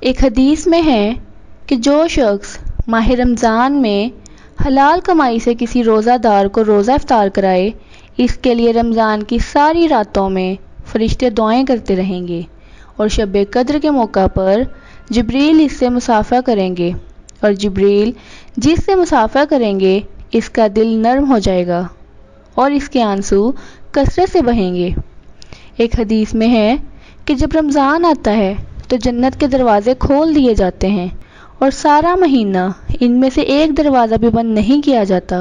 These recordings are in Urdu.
ایک حدیث میں ہے کہ جو شخص ماہ رمضان میں حلال کمائی سے کسی روزہ دار کو روزہ افطار کرائے، اس کے لیے رمضان کی ساری راتوں میں فرشتے دعائیں کرتے رہیں گے، اور شب قدر کے موقع پر جبریل اس سے مصافحہ کریں گے، اور جبریل جس سے مصافحہ کریں گے اس کا دل نرم ہو جائے گا اور اس کے آنسو کثرت سے بہیں گے۔ ایک حدیث میں ہے کہ جب رمضان آتا ہے تو جنت کے دروازے کھول دیے جاتے ہیں اور سارا مہینہ ان میں سے ایک دروازہ بھی بند نہیں کیا جاتا،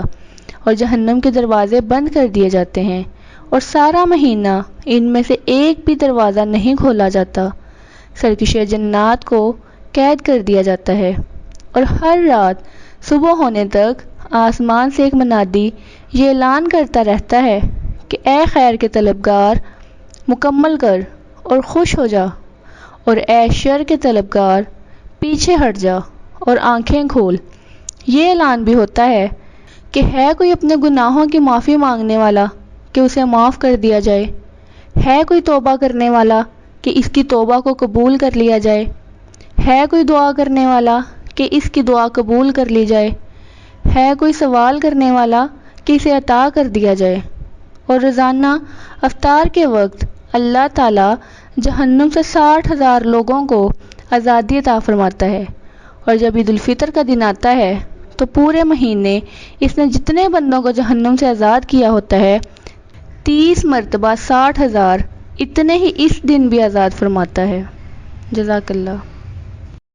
اور جہنم کے دروازے بند کر دیے جاتے ہیں اور سارا مہینہ ان میں سے ایک بھی دروازہ نہیں کھولا جاتا۔ سرکش جنات کو قید کر دیا جاتا ہے، اور ہر رات صبح ہونے تک آسمان سے ایک منادی یہ اعلان کرتا رہتا ہے کہ اے خیر کے طلبگار، مکمل کر اور خوش ہو جا، اور اے شر کے طلبگار، پیچھے ہٹ جا اور آنکھیں کھول۔ یہ اعلان بھی ہوتا ہے کہ ہے کوئی اپنے گناہوں کی معافی مانگنے والا کہ اسے معاف کر دیا جائے، ہے کوئی توبہ کرنے والا کہ اس کی توبہ کو قبول کر لیا جائے، ہے کوئی دعا کرنے والا کہ اس کی دعا قبول کر لی جائے، ہے کوئی سوال کرنے والا کہ اسے عطا کر دیا جائے۔ اور روزانہ افطار کے وقت اللہ تعالیٰ جہنم سے 60,000 لوگوں کو آزادی عطا فرماتا ہے، اور جب عید الفطر کا دن آتا ہے تو پورے مہینے اس نے جتنے بندوں کو جہنم سے آزاد کیا ہوتا ہے 30 مرتبہ 60,000 اتنے ہی اس دن بھی آزاد فرماتا ہے۔ جزاک اللہ۔